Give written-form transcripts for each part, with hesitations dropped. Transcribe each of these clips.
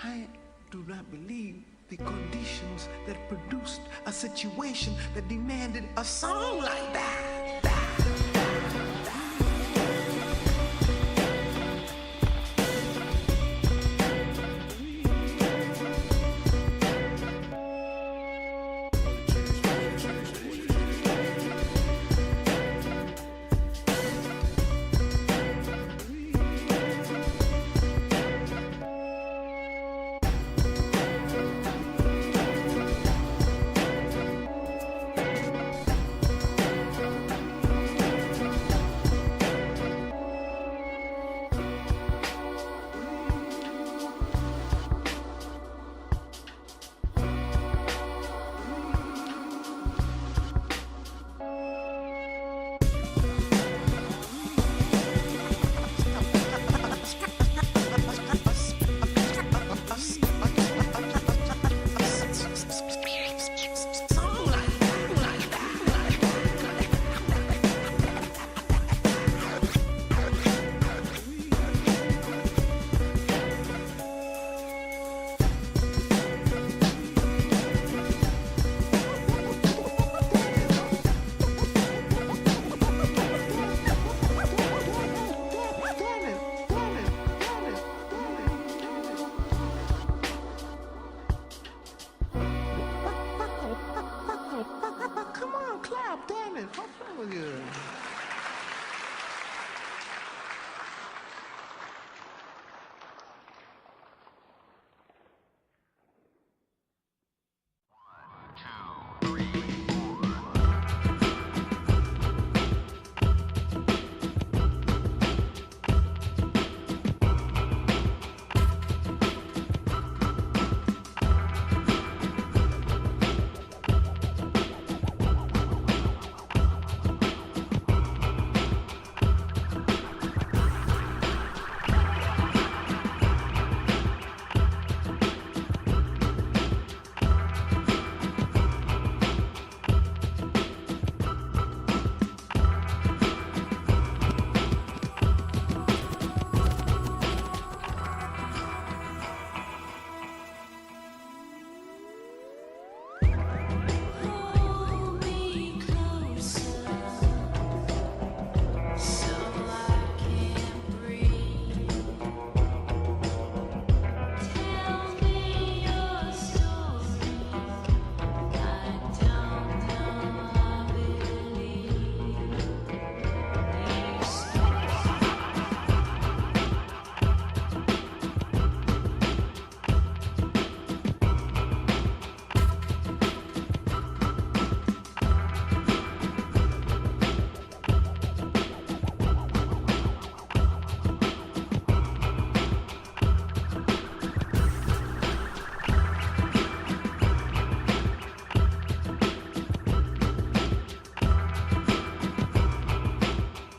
I do not believe the conditions that produced a situation that demanded a song like that.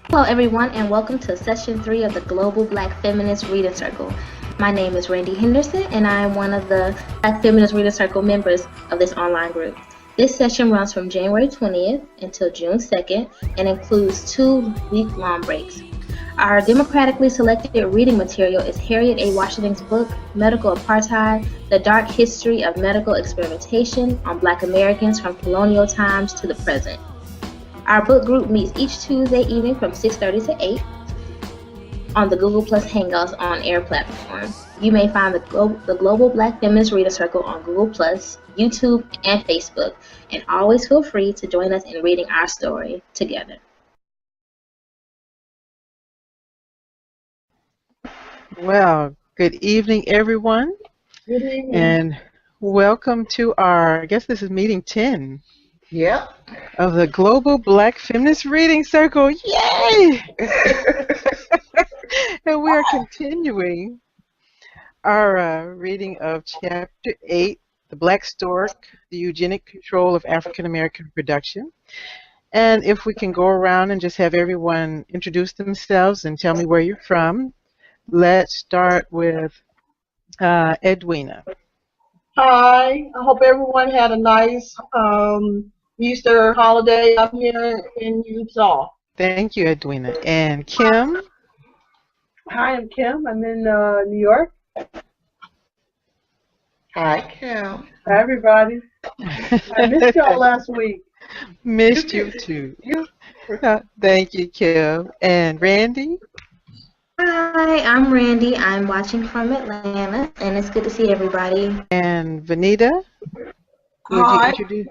Hello everyone and welcome to session 3 of the Global Black Feminist Reading Circle. My name is Randie Henderson and I am one of the Black Feminist Reading Circle members of this online group. This session runs from January 20th until June 2nd and includes 2 week-long breaks. Our democratically selected reading material is Harriet A. Washington's book, Medical Apartheid, The Dark History of Medical Experimentation on Black Americans from Colonial Times to the Present. Our book group meets each Tuesday evening from 6:30 to 8 on the Google Plus Hangouts on Air platform. You may find the Global Black Feminist Reader Circle on Google Plus, YouTube, and Facebook, and always feel free to join us in reading our story together. Well, good evening, everyone. Good evening. And welcome to our, I guess this is meeting 10. Yep. Of the Global Black Feminist Reading Circle. Yay! And we are continuing our reading of Chapter 8, The Black Stork, the Eugenic Control of African American Reproduction. And if we can go around and just have everyone introduce themselves and tell me where you're from. Let's start with Edwina. Hi. I hope everyone had a nice Easter holiday. I'm here in Utah. Thank you, Edwina. And Kim? Hi, I'm Kim. I'm in New York. Hi, Kim. Hi, everybody. I missed y'all last week. Missed you too. Thank you, Kim. And Randy? Hi, I'm Randie. I'm watching from Atlanta, and it's good to see everybody. And Venita? Would you Hi, introduce?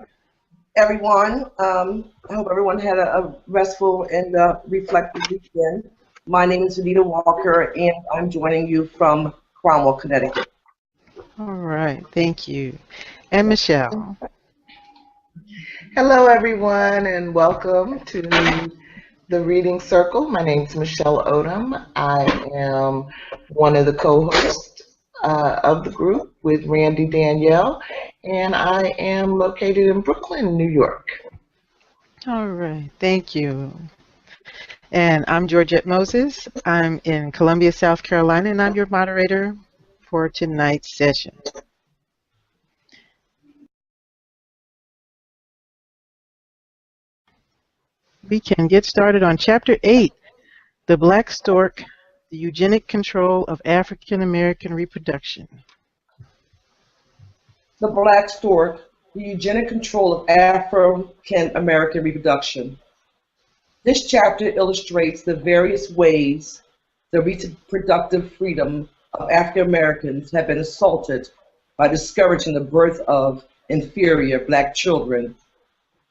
everyone. I hope everyone had a restful and reflective weekend. My name is Venita Walker, and I'm joining you from Cromwell, Connecticut. All right, thank you. And Michelle? Hello, everyone, and welcome to the Reading Circle. My name is Michelle Odom. I am one of the co-hosts of the group with Randy Danielle, and I am located in Brooklyn, New York. All right, thank you. And I'm Georgette Moses. I'm in Columbia, South Carolina, and I'm your moderator for tonight's session. We can get started on Chapter 8, The Black Stork, the Eugenic Control of African American Reproduction. The Black Stork, the Eugenic Control of African American Reproduction. This chapter illustrates the various ways the reproductive freedom of African Americans have been assaulted by discouraging the birth of inferior Black children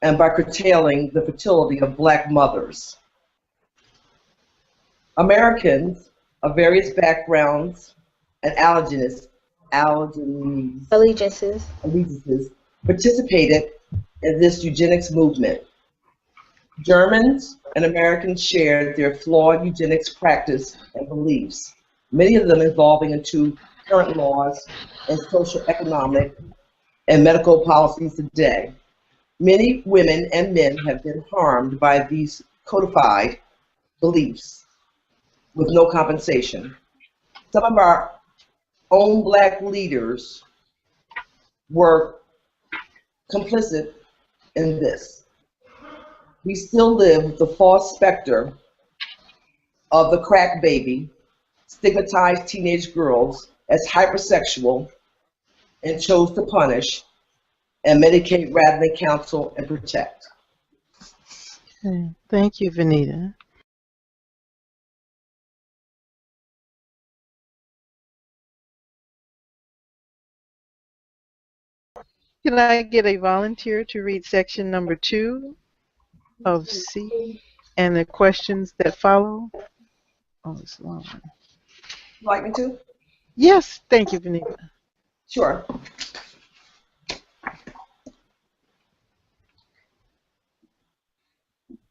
and by curtailing the fertility of Black mothers. Americans of various backgrounds and allegiances participated in this eugenics movement. Germans and Americans shared their flawed eugenics practice and beliefs, many of them evolving into current laws and social, economic, and medical policies today. Many women and men have been harmed by these codified beliefs with no compensation. Some of our own Black leaders were complicit in this. We still live with the false specter of the crack baby, stigmatized teenage girls as hypersexual, and chose to punish and medicate rather than counsel and protect. Okay. Thank you, Venita. Can I get a volunteer to read section number 2 of C and the questions that follow? Oh, it's long. Would you like me to? Yes, thank you, Venita. Sure.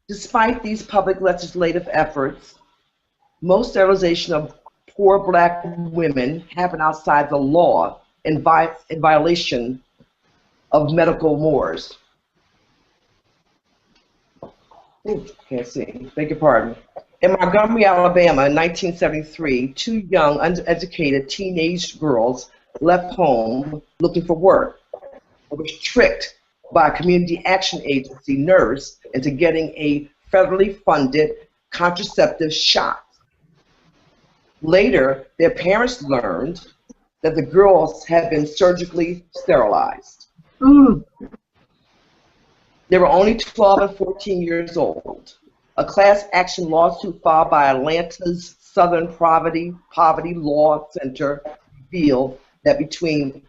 Despite these public legislative efforts, most sterilization of poor Black women happen outside the law in violation of medical mores. Ooh, can't see. Beg your pardon. In Montgomery, Alabama, in 1973, 2 young, uneducated teenage girls left home looking for work and were tricked by a community action agency nurse into getting a federally funded contraceptive shot. Later, their parents learned that the girls had been surgically sterilized. They were only 12 and 14 years old. A class action lawsuit filed by Atlanta's Southern Poverty Law Center revealed that between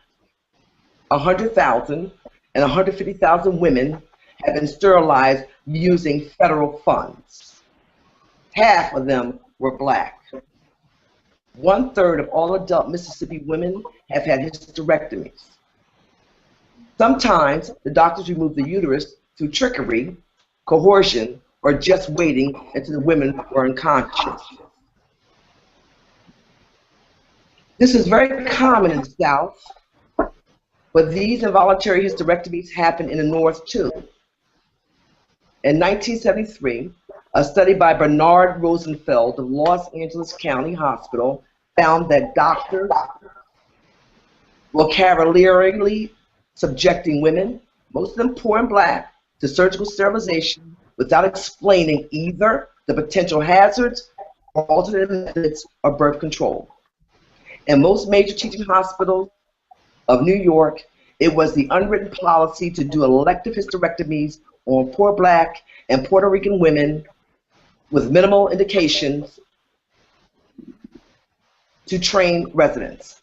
100,000 and 150,000 women have been sterilized using federal funds. Half of them were Black. 1/3 of all adult Mississippi women have had hysterectomies. Sometimes the doctors remove the uterus through trickery, coercion, or just waiting until the women were unconscious. This is very common in the South, but these involuntary hysterectomies happen in the North too. In 1973, a study by Bernard Rosenfeld of Los Angeles County Hospital found that doctors were cavalierly subjecting women, most of them poor and Black, to surgical sterilization without explaining either the potential hazards or alternate methods of birth control. In most major teaching hospitals, of New York, it was the unwritten policy to do elective hysterectomies on poor Black and Puerto Rican women with minimal indications to train residents.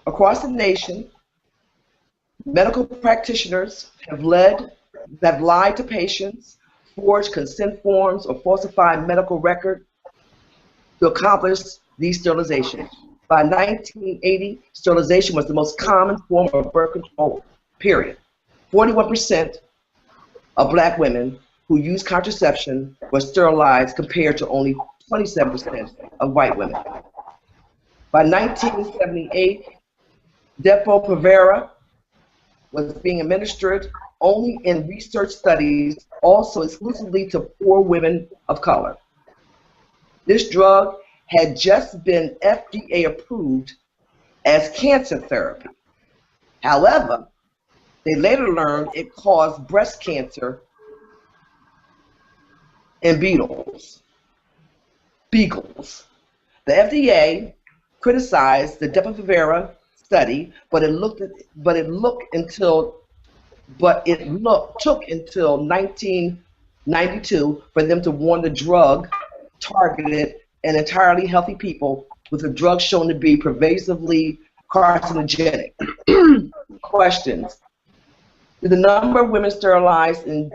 Across the nation, medical practitioners have lied to patients, forged consent forms, or falsified medical records to accomplish these sterilizations. By 1980, sterilization was the most common form of birth control, period. 41% of Black women who used contraception were sterilized compared to only 27% of white women. By 1978, Depo-Provera was being administered only in research studies, also exclusively to poor women of color. This drug had just been FDA approved as cancer therapy. However, they later learned it caused breast cancer in beagles. The FDA criticized the Depo-Provera study, but it took until 1992 for them to warn the drug targeted and entirely healthy people, with the drug shown to be pervasively carcinogenic. Questions. Did the number of women sterilized in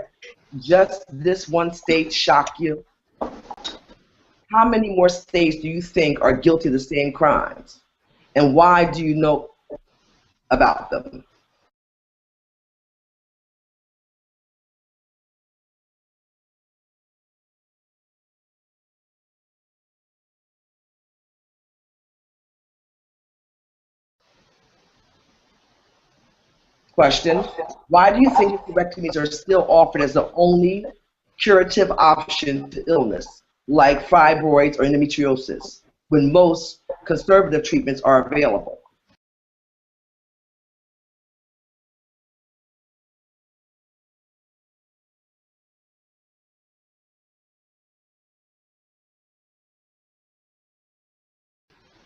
just this one state shock you? How many more states do you think are guilty of the same crimes? And why do you know about them? Question, why do you think hysterectomies are still offered as the only curative option to illness, like fibroids or endometriosis, when most conservative treatments are available?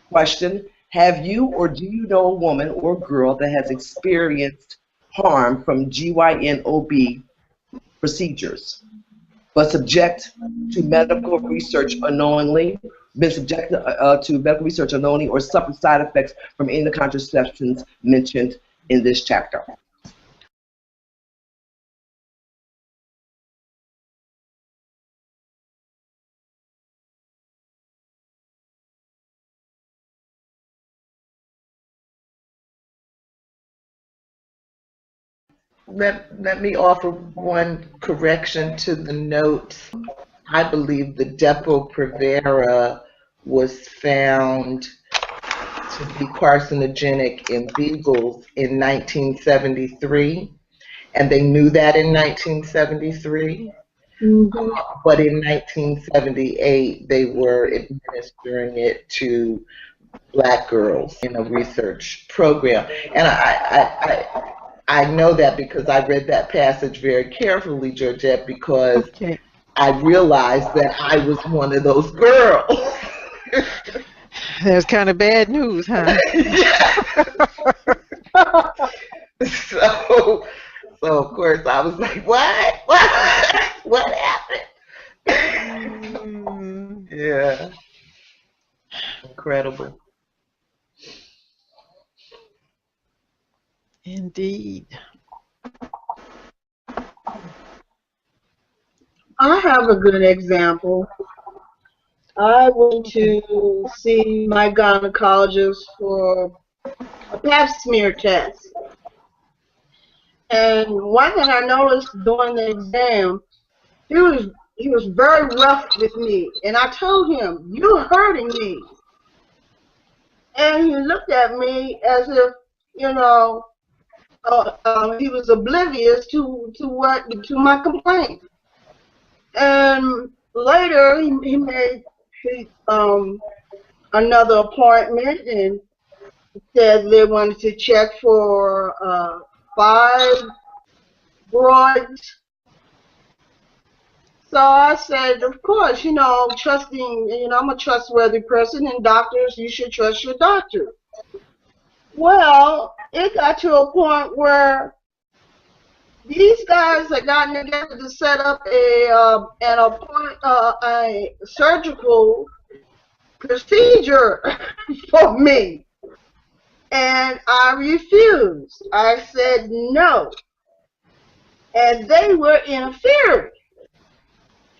Question, have you or do you know a woman or girl that has experienced harm from GYN-OB procedures, but subject to medical research unknowingly, been subjected to medical research unknowingly, or suffered side effects from any of the contraceptions mentioned in this chapter? Let me offer one correction to the notes. I believe the Depo-Provera was found to be carcinogenic in beagles in 1973, and they knew that in 1973. But in 1978, they were administering it to Black girls in a research program. And I know that because I read that passage very carefully, Georgette, because I realized that I was one of those girls. That's kind of bad news, huh? So of course I was like, what happened? Yeah, incredible. Indeed. I have a good example. I went to see my gynecologist for a pap smear test. And one thing I noticed during the exam, he was very rough with me. And I told him, "You're hurting me." And he looked at me as if, you know, he was oblivious to my complaint. And later he made another appointment and said they wanted to check for fibroids. So I said, of course, you know, trusting, you know, I'm a trustworthy person, and doctors, you should trust your doctor. Well, it got to a point where these guys had gotten together to set up a surgical procedure for me, and I refused. I said no, and they were interfering,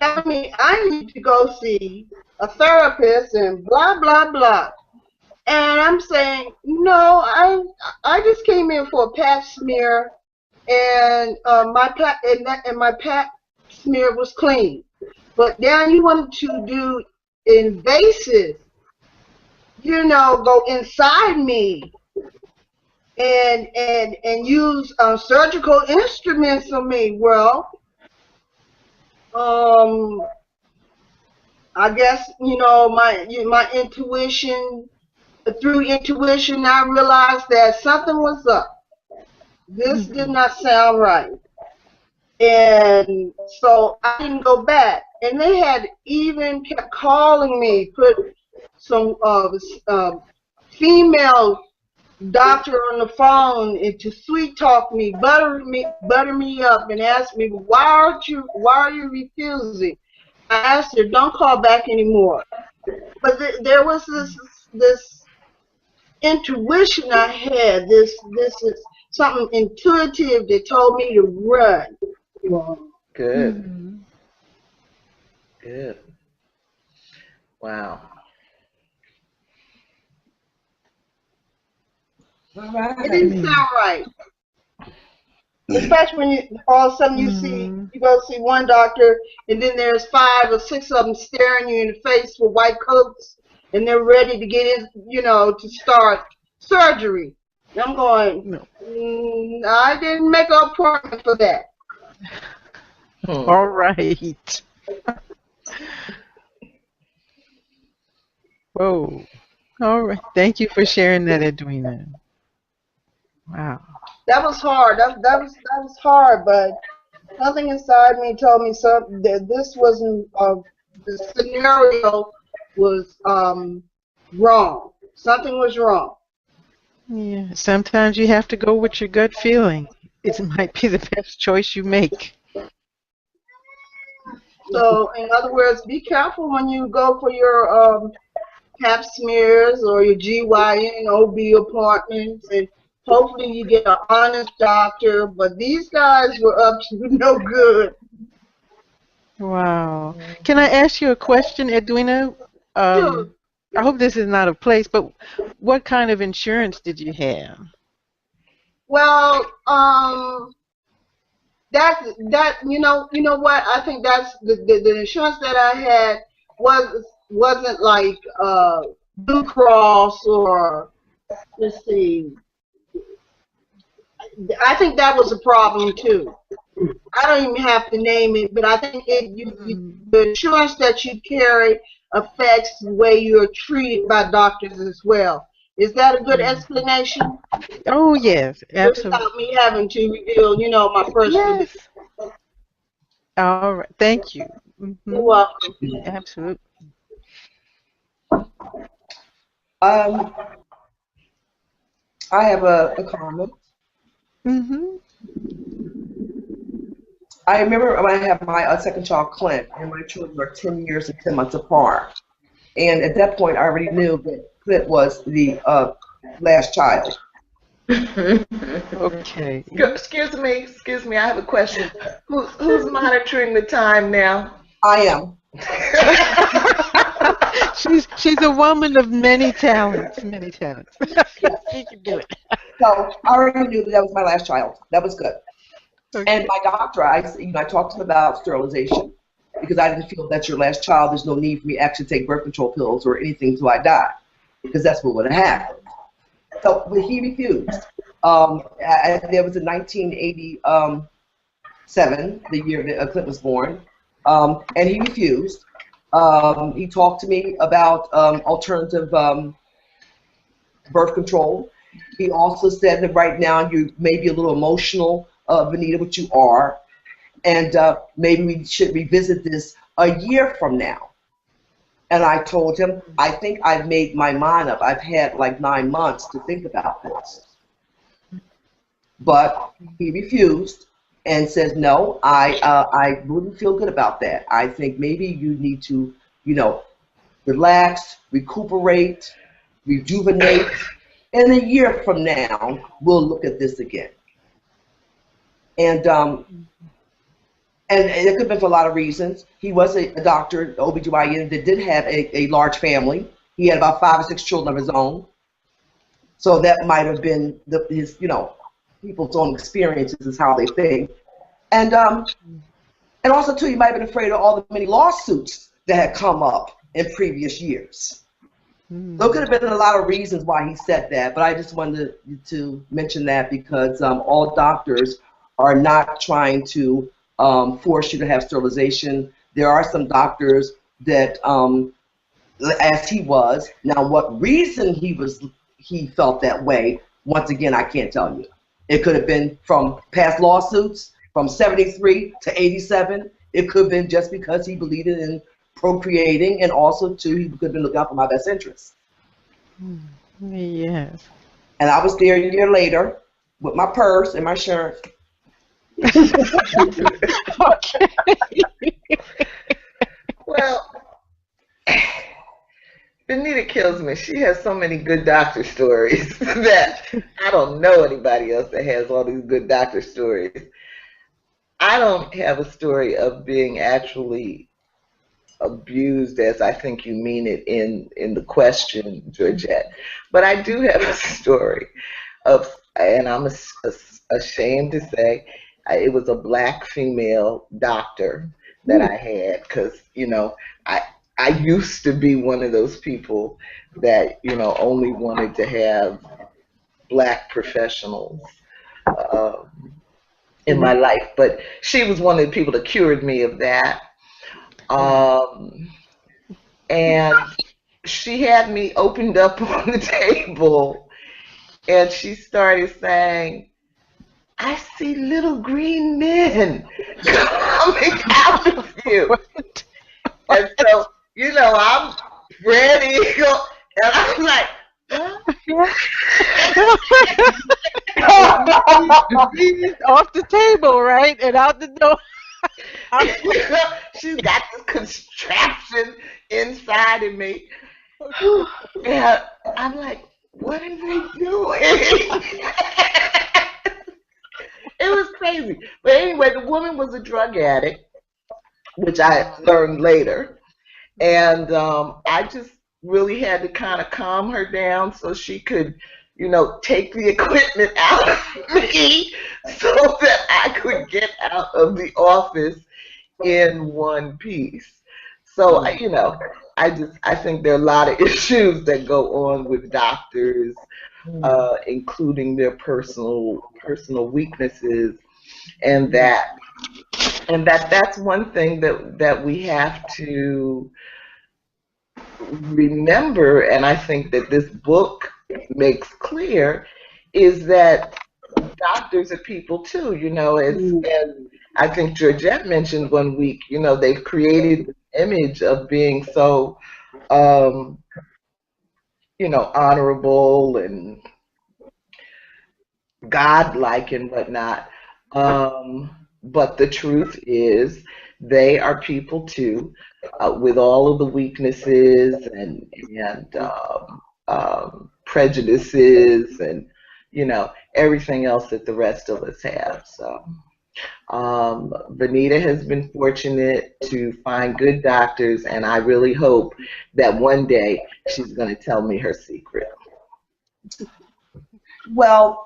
telling me I need to go see a therapist and blah blah blah. And I'm saying no. I just came in for a pap smear, and my pap smear was clean. But now you want to do invasive, go inside me and use surgical instruments on me. Well, I guess my intuition. Through intuition, I realized that something was up. This did not sound right. And so I didn't go back. And they had even kept calling me, put some female doctor on the phone and to sweet talk me, butter me up, and ask me, why are you refusing? I asked her, don't call back anymore. But there was this intuition I had. This is something intuitive that told me to run. Good. Good. Wow. It didn't sound right. Especially when all of a sudden you go see one doctor, and then there's 5 or 6 of them staring you in the face with white coats, and they're ready to get in, to start surgery. And I'm going, no. I didn't make an appointment for that. All right. Whoa. All right. Thank you for sharing that, Edwina. Wow. That was hard. That was hard, but something inside me told me something that this wasn't. The scenario was wrong. Something was wrong. Yeah. Sometimes you have to go with your gut feeling. It might be the best choice you make. So, in other words, be careful when you go for your pap smears or your GYN-OB appointments, and hopefully you get an honest doctor. But these guys were up to no good. Wow. Can I ask you a question, Edwina? Sure. I hope this is not a place, but what kind of insurance did you have? Well, that you know what, I think that's the insurance that I had wasn't like Blue Cross or, let's see, I think that was a problem too. I don't even have to name it, but I think the insurance that you carry affects the way you're treated by doctors as well. Is that a good explanation? Oh, yes, absolutely. Without me having to reveal, my personal. Yes. All right. Thank you. You're welcome. Absolutely. I have a comment. I remember when I had my second child, Clint, and my children are 10 years and 10 months apart. And at that point, I already knew that Clint was the last child. Okay. Excuse me, I have a question. Who's monitoring the time now? I am. She's a woman of many talents, many talents. She can do it. So I already knew that was my last child. That was good. Okay. And my doctor, I talked to him about sterilization because I didn't feel that's your last child. There's no need for me to actually take birth control pills or anything until I die, because that's what would have happened. So, but he refused. There was in 1987, the year that Clint was born, and he refused. He talked to me about alternative birth control. He also said that right now you may be a little emotional, Venita, but you are, and maybe we should revisit this a year from now. And I told him, I think I've made my mind up. I've had like 9 months to think about this. But he refused and says, no, I wouldn't feel good about that. I think maybe you need to, relax, recuperate, rejuvenate. And a year from now, we'll look at this again. And it could have been for a lot of reasons. He was a doctor, OBGYN, that did have a large family. He had about 5 or 6 children of his own. So that might have been his, people's own experiences is how they think. And also, too, you might have been afraid of all the many lawsuits that had come up in previous years. There could have been a lot of reasons why he said that, but I just wanted to mention that because all doctors are not trying to force you to have sterilization. There are some doctors that, as he was, now what reason he felt that way, once again, I can't tell you. It could have been from past lawsuits, from 73 to 87. It could have been just because he believed in procreating, and also, too, he could have been looking out for my best interests. Yes. And I was there a year later with my purse and my shirt. Okay. Well, Venita kills me. She has so many good doctor stories that I don't know anybody else that has all these good doctor stories. I don't have a story of being actually abused as I think you mean it in the question, Georgette. But I do have a story of, and I'm ashamed to say, it was a black female doctor that I had, because I used to be one of those people that only wanted to have black professionals in my life, but she was one of the people that cured me of that. And she had me opened up on the table, and she started saying, I see little green men coming out of you. And so, I'm ready to go, and I'm like, off the table, right? And out the door. She's got this contraption inside of me. And I'm like, what are they doing? It was crazy. But anyway, the woman was a drug addict, which I learned later. And I just really had to kind of calm her down so she could, take the equipment out of me so that I could get out of the office in one piece. So, I think there are a lot of issues that go on with doctors, including their personal weaknesses, and that's one thing that we have to remember, and I think that this book makes clear, is that doctors are people too, and I think Georgette mentioned one week, they've created this image of being so, honorable and godlike and whatnot. But the truth is, they are people too, with all of the weaknesses and prejudices and everything else that the rest of us have. So Venita has been fortunate to find good doctors, and I really hope that one day she's going to tell me her secret. Well,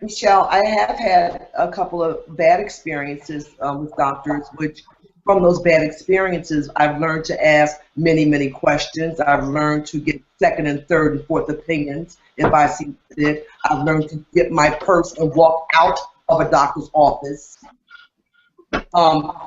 Michelle, I have had a couple of bad experiences with doctors, which from those bad experiences, I've learned to ask many, many questions. I've learned to get second and third and fourth opinions if I see fit. I've learned to get my purse and walk out of a doctor's office.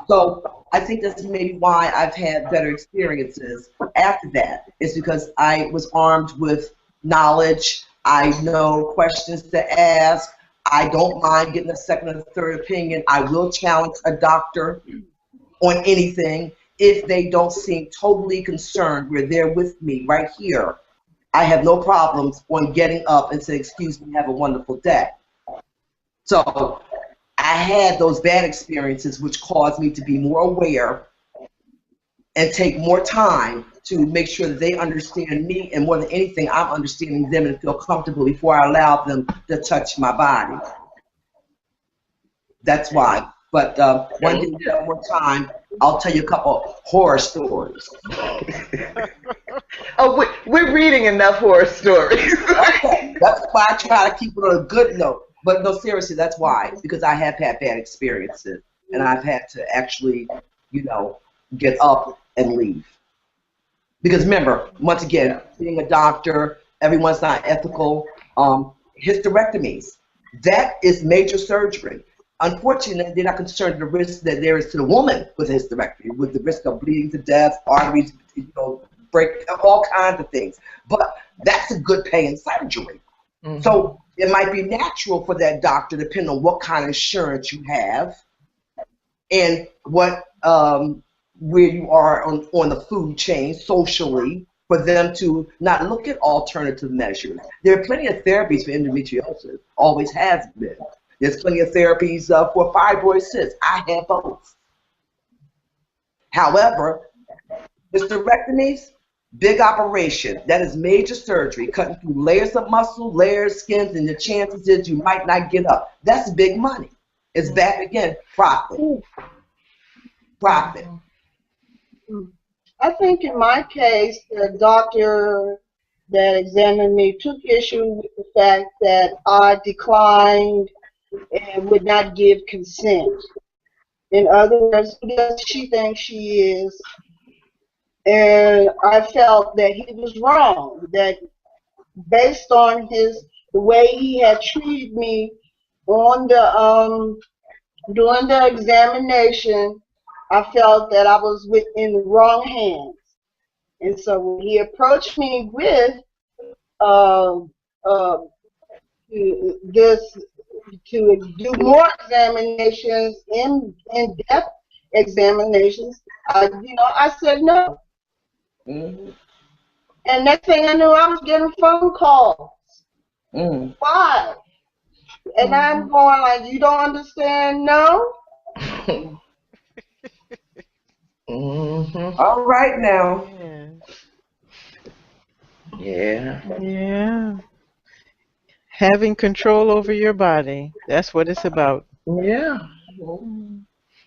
So I think that's maybe why I've had better experiences after that. It's because I was armed with knowledge. I know questions to ask. I don't mind getting a second and third opinion. I will challenge a doctor on anything. if they don't seem totally concerned, where they're with me right here, I have no problems on getting up and saying, excuse me, have a wonderful day. So I had those bad experiences, which caused me to be more aware and take more time to make sure that they understand me, and more than anything, I'm understanding them and feel comfortable before I allow them to touch my body. That's why. But one day, one more time, I'll tell you a couple horror stories. Oh, we're reading enough horror stories. Okay, that's why I try to keep it on a good note. But no, seriously, that's why, because I have had bad experiences, and I've had to actually, you know, get up and leave. Because remember, once again, being a doctor, everyone's not ethical. Hysterectomies, that is major surgery. Unfortunately, they're not concerned with the risk that there is to the woman with a hysterectomy, with the risk of bleeding to death, arteries, you know, break, all kinds of things. But that's a good paying surgery. Mm-hmm. So it might be natural for that doctor, depending on what kind of insurance you have and what where you are on the food chain socially, for them to not look at alternative measures. There are plenty of therapies for endometriosis, always has been. There's plenty of therapies for fibroid cysts. I have both. However, hysterectomies, big operation. That is major surgery, cutting through layers of muscle, layers, skins, and the chances is you might not get up. That's big money. It's back again, profit. Profit. I think in my case, the doctor that examined me took issue with the fact that I declined and would not give consent. In other words, who does she think she is? And I felt that he was wrong, that based on the way he had treated me on the during the examination, I felt that I was in the wrong hands. And so when he approached me with this, to do more examinations, in-depth examinations, I said no. Mm-hmm. And next thing I knew, I was getting phone calls. Mm. Why? And I'm going like, you don't understand? No. Mm-hmm. All right now. Yeah. Yeah. Having control over your body. That's what it's about. Yeah.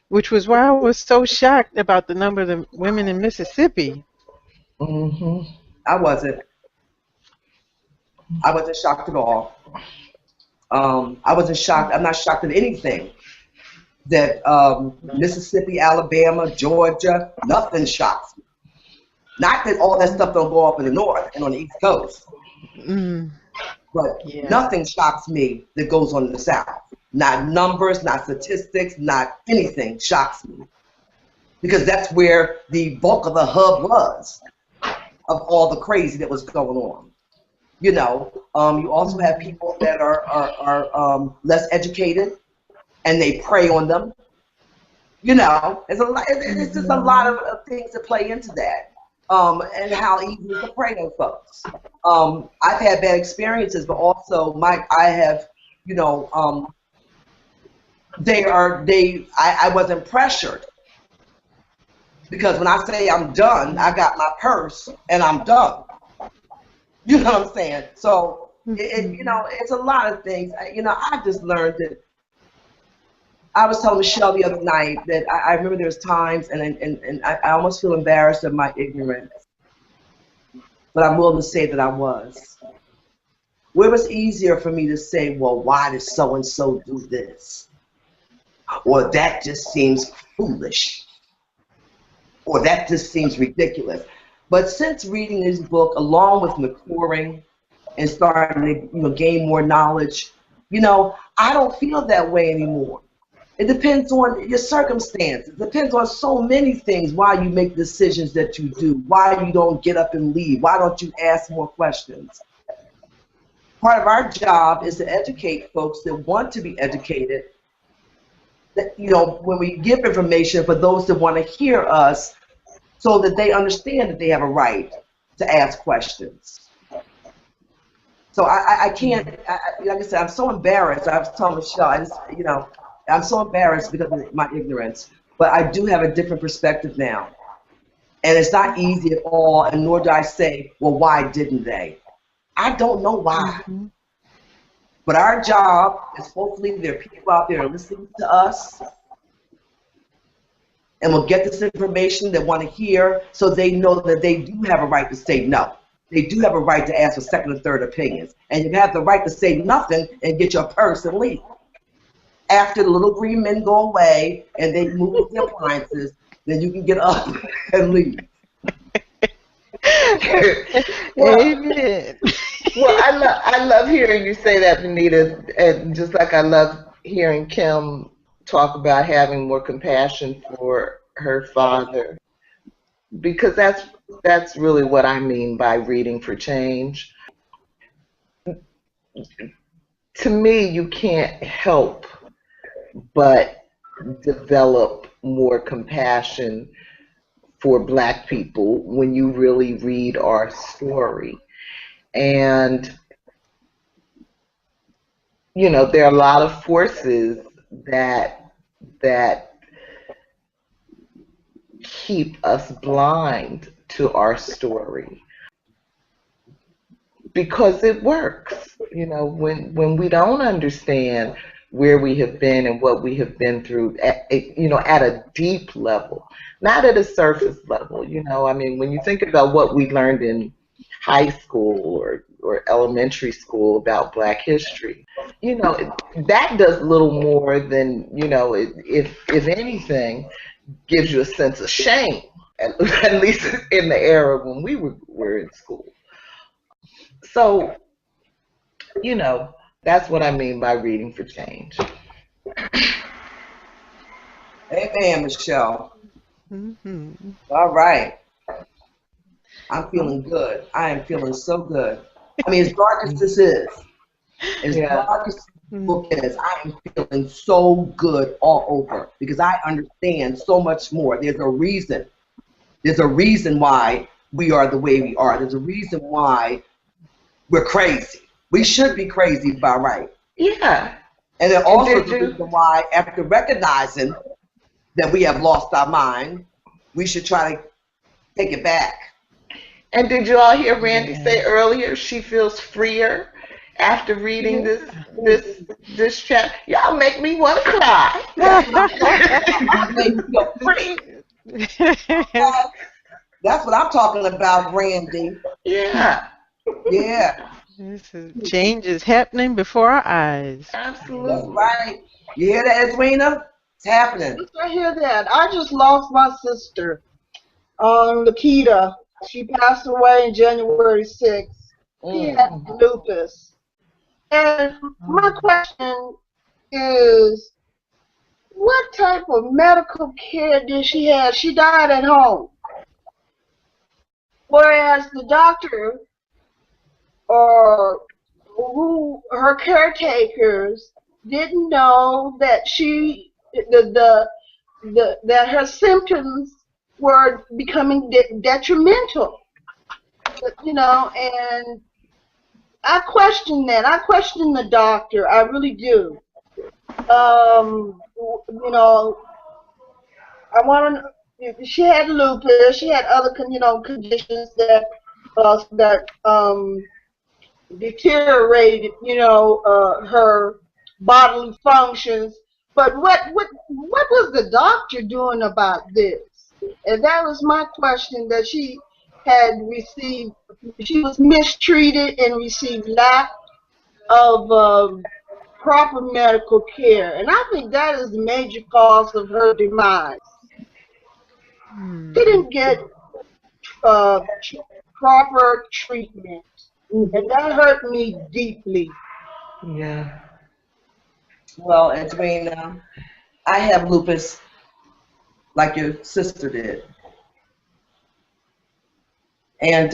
Which was why I was so shocked about the number of the women in Mississippi. Mm-hmm. I wasn't shocked at all. I wasn't shocked. I'm not shocked at anything. That Mississippi, Alabama, Georgia, nothing shocks me. Not that all that stuff don't go up in the north and on the East Coast. But nothing shocks me that goes on in the South. Not numbers, not statistics, not anything shocks me. Because that's where the bulk of the hub was of all the crazy that was going on. You know, you also have people that are less educated, and they prey on them. You know, it's just a lot of things that play into that, and how easy it is to prey on folks. I've had bad experiences, but also I have, you know, I wasn't pressured, because when I say I'm done, I got my purse and I'm done. You know what I'm saying? So you know, it's a lot of things. You know, I just learned that. I was telling Michelle the other night that I remember there was times, and I almost feel embarrassed of my ignorance, but I'm willing to say that I was. Where it was easier for me to say, well, why does so-and-so do this? Or that just seems foolish. Or that just seems ridiculous. But since reading this book, along with maturing and starting to, you know, gain more knowledge, you know, I don't feel that way anymore. It depends on your circumstances. It depends on so many things why you make decisions that you do, why you don't get up and leave, why don't you ask more questions. Part of our job is to educate folks that want to be educated. That, you know, when we give information for those that want to hear us, so that they understand that they have a right to ask questions. So I can't, like I said, I'm so embarrassed. I was telling Michelle, I'm so embarrassed because of my ignorance, but I do have a different perspective now. And it's not easy at all, and nor do I say, well, why didn't they? I don't know why. Mm-hmm. But our job is, hopefully there are people out there listening to us and will get this information that want to hear, so they know that they do have a right to say no. They do have a right to ask for second and third opinions. And you have the right to say nothing and get your purse and leave. After the little green men go away and they move the appliances, then you can get up and leave. Amen. Well, I love hearing you say that, Venita, and just like I love hearing Kim talk about having more compassion for her father, because that's really what I mean by reading for change. To me, you can't help but develop more compassion for Black people when you really read our story. And, you know, there are a lot of forces that keep us blind to our story, because it works. You know, when we don't understand where we have been and what we have been through, at a deep level, not at a surface level. You know, I mean, when you think about what we learned in high school or elementary school about Black history, you know, that does little more than, you know, if anything, gives you a sense of shame, at least in the era when we were in school. So, you know, that's what I mean by reading for change. Amen, Michelle. Mm-hmm. All right. I'm feeling good. I am feeling so good. I mean, as dark as this is, as dark as the book is, I am feeling so good all over, because I understand so much more. There's a reason. There's a reason why we are the way we are. There's a reason why we're crazy. We should be crazy by right. Yeah. And then also the reason why, after recognizing that we have lost our mind, we should try to take it back. And did you all hear Randie say earlier she feels freer after reading this chapter? Y'all make me want to cry. That's what I'm talking about, Randie. Yeah. Yeah. Change is happening before our eyes. Absolutely. That's right. You hear that, Edwina? It's happening. I hear that. I just lost my sister, Lakita. She passed away on January 6th. She had lupus. And my question is, what type of medical care did she have? She died at home. Whereas the doctor or her caretakers didn't know that that her symptoms were becoming detrimental, you know, and I question that. I question the doctor. I really do. You know, I want to. She had lupus. She had other, conditions that deteriorated, her bodily functions. But what was the doctor doing about this? And that was my question, that she had received, she was mistreated and received lack of proper medical care. And I think that is the major cause of her demise. She didn't get proper treatment. And that hurt me deeply. Yeah. Well, Edwina, I have lupus like your sister did. And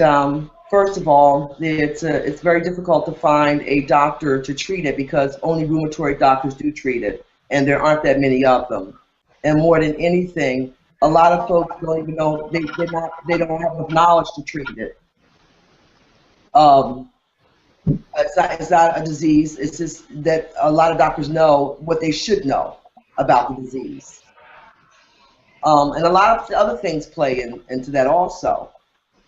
first of all, it's very difficult to find a doctor to treat it, because only rheumatoid doctors do treat it, and there aren't that many of them. And more than anything, A lot of folks don't even know they don't have enough knowledge to treat it. It's not a disease. It's just that a lot of doctors know what they should know about the disease. And a lot of other things play into that also.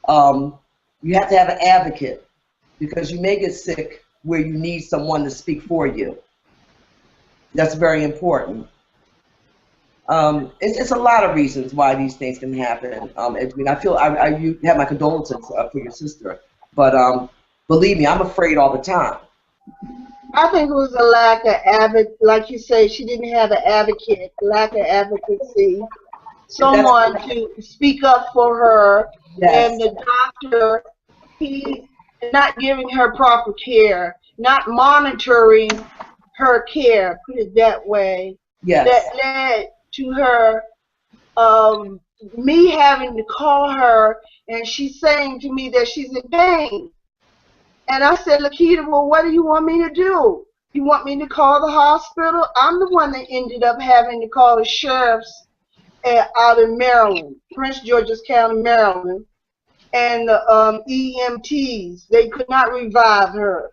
You have to have an advocate because you may get sick where you need someone to speak for you. That's very important. It's a lot of reasons why these things can happen. Edwina, you have my condolences for your sister, but believe me, I'm afraid all the time. I think it was a lack of like you say, she didn't have an advocate, lack of advocacy, someone to speak up for her, yes. And the doctor, he not giving her proper care, not monitoring her care, put it that way. Yes. That led to her, me having to call her, and she's saying to me that she's in pain. And I said, Lakita, well, what do you want me to do? You want me to call the hospital? I'm the one that ended up having to call the sheriffs out in Maryland, Prince George's County, Maryland, and the EMTs. They could not revive her.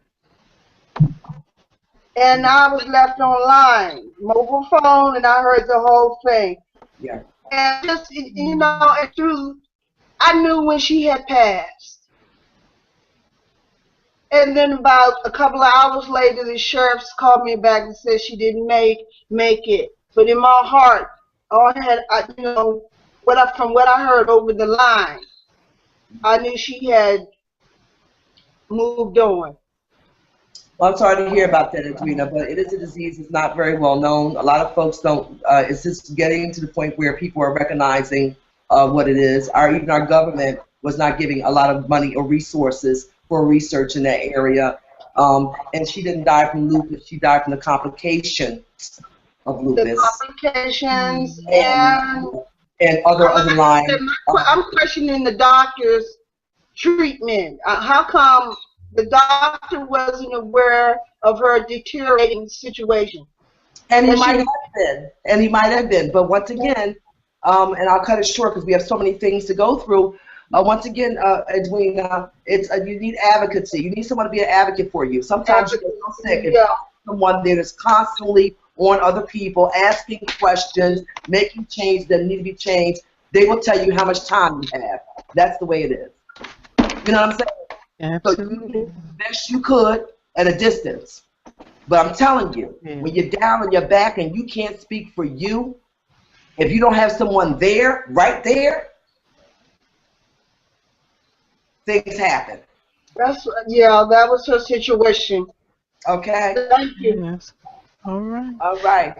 And I was left online, mobile phone, and I heard the whole thing. Yeah. And just, you know, I knew when she had passed. And then about a couple of hours later, the sheriffs called me back and said she didn't make it. But in my heart, you know, from what I heard over the line, I knew she had moved on. Well, I'm sorry to hear about that, Edwina, but it is a disease that's not very well known. A lot of folks don't. It's just getting to the point where people are recognizing what it is. Even our government was not giving a lot of money or resources for research in that area. And she didn't die from lupus. She died from the complication of lupus. The complications and other lines. I'm questioning the doctor's treatment. How come the doctor wasn't aware of her deteriorating situation? And he might have been. But once again, and I'll cut it short because we have so many things to go through. Once again, Edwina, you need advocacy. You need someone to be an advocate for you. Sometimes you get so sick and someone that is constantly on other people, asking questions, making changes that need to be changed. They will tell you how much time you have. That's the way it is. You know what I'm saying? Absolutely. So you did the best you could at a distance. But I'm telling you, when you're down on your back and you can't speak for you, if you don't have someone there, right there, things happen. That was her situation. Okay. Thank you. Yes. All right. All right.